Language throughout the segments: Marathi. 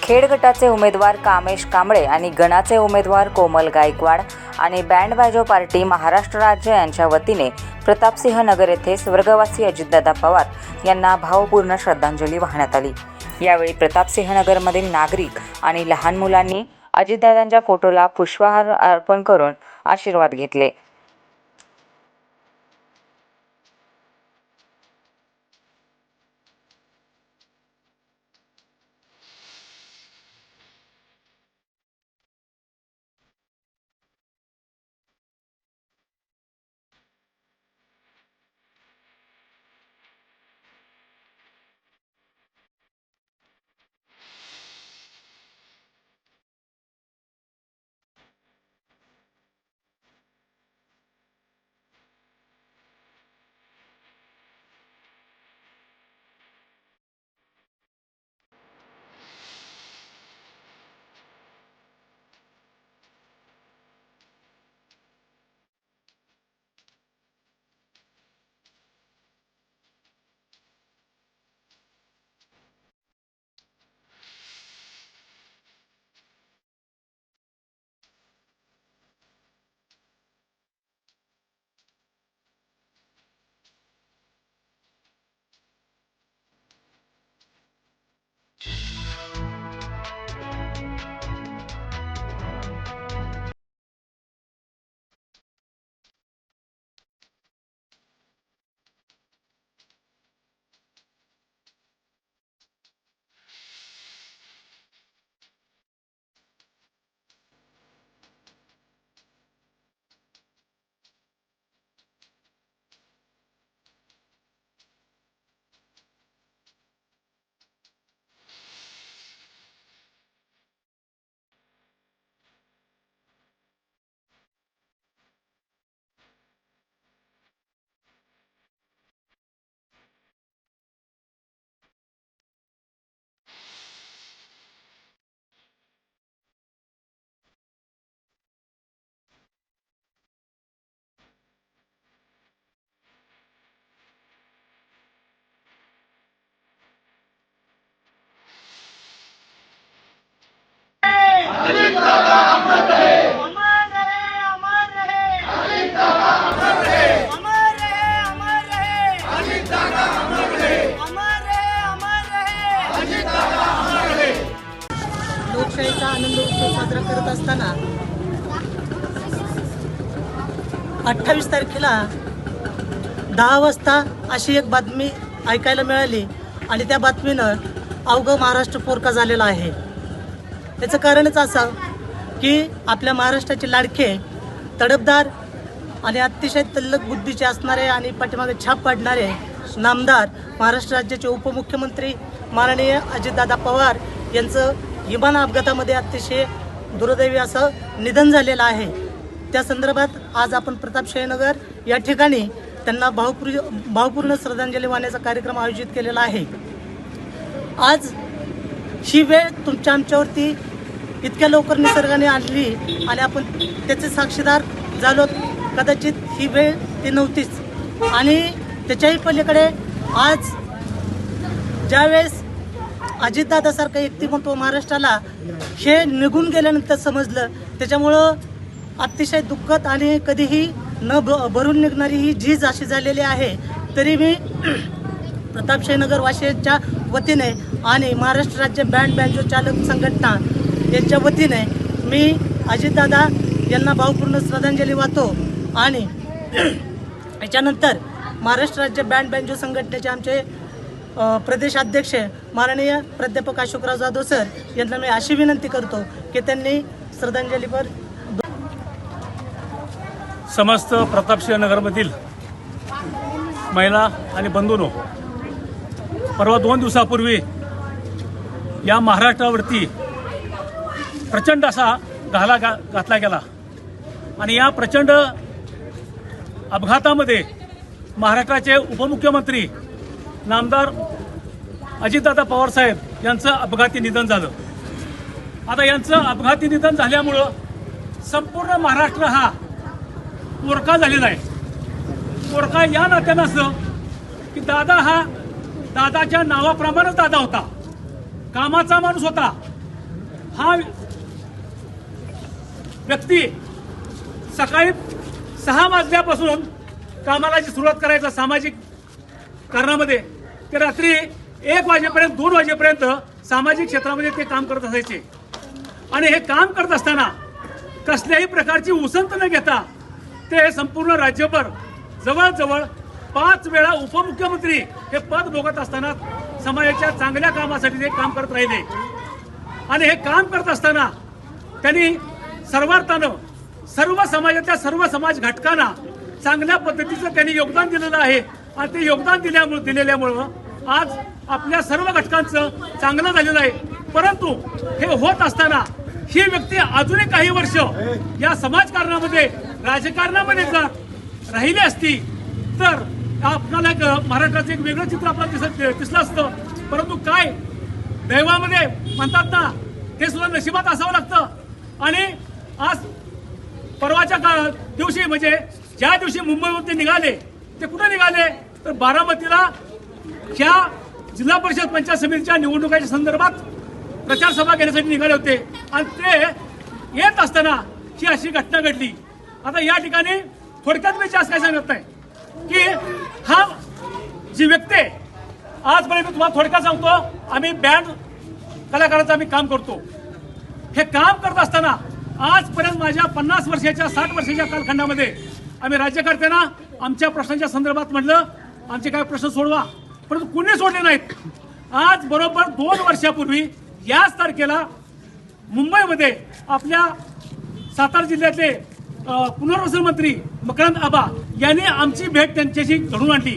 खेड गटाचे उमेदवार कामेश कांबळे आणि गणाचे उमेदवार कोमल गायकवाड आणि बँड बाजो पार्टी महाराष्ट्र राज्य यांच्या वतीने प्रतापसिंह नगर येथे स्वर्गवासी अजितदादा पवार यांना भावपूर्ण श्रद्धांजली वाहण्यात आली। यावेळी प्रतापसिंह नगरमधील नागरिक आणि लहान मुलांनी अजितदादांच्या फोटोला पुष्पहार अर्पण करून आशीर्वाद घेतले। लोकशाहीचा आनंद उत्सव साजरा करत असताना 28 तारखेला 10 वाजता अशी एक बातमी ऐकायला मिळाली आणि त्या बातमीनं अवघं महाराष्ट्र पोरका झालेला आहे। त्याचं कारणच असं की आपल्या महाराष्ट्राचे लाडके, तडफदार आणि अतिशय तल्लख बुद्धीचे असणारे आणि पाठीमागे छाप पाडणारे नामदार महाराष्ट्र राज्याचे उपमुख्यमंत्री माननीय अजितदादा पवार यांचं विमान अपघातामध्ये अतिशय दुर्दैवी असं निधन झालेलं आहे। त्या संदर्भात आज आपण प्रतापसिंह नगर या ठिकाणी त्यांना भावपूर्ण श्रद्धांजली वाहण्याचा कार्यक्रम आयोजित केलेला आहे। आज ही वेळ तुमच्या आमच्यावरती इतक्या लवकर निसर्गाने आणली आणि आपण त्याचे साक्षीदार झालो। कदाचित ही वेळ ती नव्हतीच आणि त्याच्याही पलीकडे आज ज्यावेळेस अजितदादासारखं व्यक्तिमत्व महाराष्ट्राला हे निघून गेल्यानंतर समजलं, त्याच्यामुळं अतिशय दुःखद आणि कधीही न भरून निघणारी ही झीज अशी झालेली आहे। तरी मी प्रतापसिंह नगर वासियांच्या वतीने आणि महाराष्ट्र राज्य बँड बँजो चालक संघटना यांच्या वतीने मी अजितदादा यांना भावपूर्ण श्रद्धांजली वाहतो आणि याच्यानंतर महाराष्ट्र राज्य बँड बँजो संघटनेचे आमचे प्रदेशाध्यक्ष माननीय प्राध्यापक अशोकराव जाधव सर यांना मी अशी विनंती करतो की त्यांनी श्रद्धांजलीपर समस्त प्रतापसिंह नगरमधील महिला आणि बंधूंनो, परवा 2 दिवसापूर्वी या महाराष्ट्रावरती प्रचंड असा घाला घातला गेला आणि या प्रचंड अपघातामध्ये महाराष्ट्राचे उपमुख्यमंत्री नामदार अजितदादा पवार साहेब यांचं अपघाती निधन झालं। आता यांचं अपघाती निधन झाल्यामुळं संपूर्ण महाराष्ट्र हा पोरका झालेला आहे। पोरका या नात्यानं असं की दादा हा दादाच्या नावाप्रमाणेच दादा होता, कामाचा माणूस होता हा व्यक्ती सकाळी 6 वाजल्यापासून कामाला जी सुरुवात करायचा सामाजिक कारणामध्ये ते रात्री 1 वाजेपर्यंत 2 वाजेपर्यंत सामाजिक क्षेत्रामध्ये ते काम करत असायचे आणि हे काम करत असताना कसल्याही प्रकारची उसंत न घेता ते संपूर्ण राज्यभर जवळजवळ 5 वेळा उपमुख्यमंत्री हे पद भोगत असताना समाजाच्या चांगल्या कामासाठी ते काम करत राहिले आणि हे काम करत असताना त्यांनी सर्वार्थानं सर्व समाजाच्या सर्व समाज घटकांना चांगल्या पद्धतीचं त्यांनी योगदान दिलेलं आहे आणि ते योगदान दिलेल्यामुळं आज आपल्या सर्व घटकांचं चांगलं झालेलं आहे. परंतु हे होत असताना ही व्यक्ती अजूनही काही वर्ष या समाजकारणामध्ये राजकारणामध्ये जर राहिली असती तर आपल्याला एक महाराष्ट्राचं एक वेगळं चित्र आपल्याला दिसलं असतं. परंतु काय दैवामध्ये म्हणतात ना ते सुद्धा नशिबात असावं लागतं आणि आज परवाच्या दिवशी म्हणजे ज्या दिवशी मुंबईहून ते निघाले ते कुठे निघाले तर बारामतीला ह्या जिल्हा परिषद पंचायत समितीच्या निवडणुकाच्या संदर्भात प्रचार सभा घेण्यासाठी निघाले होते आणि ते येत असताना ही अशी घटना घडली. आता या ठिकाणी थोडक्यात मी जास्त काय सांगत नाही की हा जी व्यक्ती आजपर्यंत तुम्हाला थोडक्यात सांगतो आम्ही बँड कलाकाराचं आम्ही काम करतो. हे काम करत असताना आजपर्यंत माझ्या 50 वर्षाच्या 60 वर्षाच्या कालखंडामध्ये आम्ही राज्यकर्त्यांना आमच्या प्रश्नांच्या संदर्भात म्हटलं आमचे काय प्रश्न सोडवा परंतु कुणी सोडले नाहीत. आज बरोबर 2 वर्षापूर्वी याच तारखेला मुंबईमध्ये आपल्या सातारा जिल्ह्यातले पुनर्वसन मंत्री मकरंद आबा यांनी आमची भेट त्यांच्याशी घडून आणली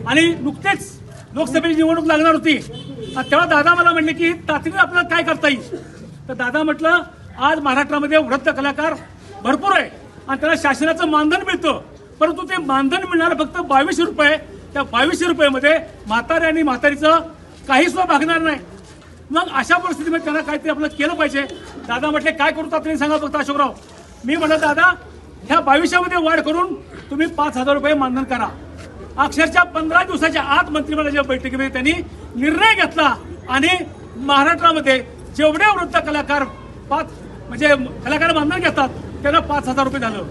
आणि नुकतेच लोकसभेची निवडणूक लागणार होती तेव्हा दादा मला म्हणले की तातडीने आपल्याला काय करता येईल तर दादा म्हटलं आज महाराष्ट्रामध्ये वृद्ध कलाकार भरपूर आहे आणि त्यांना शासनाचं मानधन मिळतं परंतु ते मानधन मिळणार फक्त 2200 रुपये. त्या 2200 रुपयामध्ये म्हातारे आणि म्हातारीचं काही सुद्धा भागणार नाही. मग अशा परिस्थितीमध्ये त्यांना काहीतरी आपलं केलं पाहिजे. दादा म्हटले काय करू तातडीने सांगा फक्त अशोकराव. मी म्हटलं दादा ह्या 2200 वाढ करून तुम्ही 5000 रुपये मानधन करा. अक्षरशः 15 दिवसाच्या आत मंत्रिमंडळाच्या बैठकीमध्ये त्यांनी निर्णय घेतला आणि महाराष्ट्रामध्ये जेवढे वृद्ध कलाकार म्हणजे कलाकार मानधन घेतात त्यांना 5000 रुपये झालं.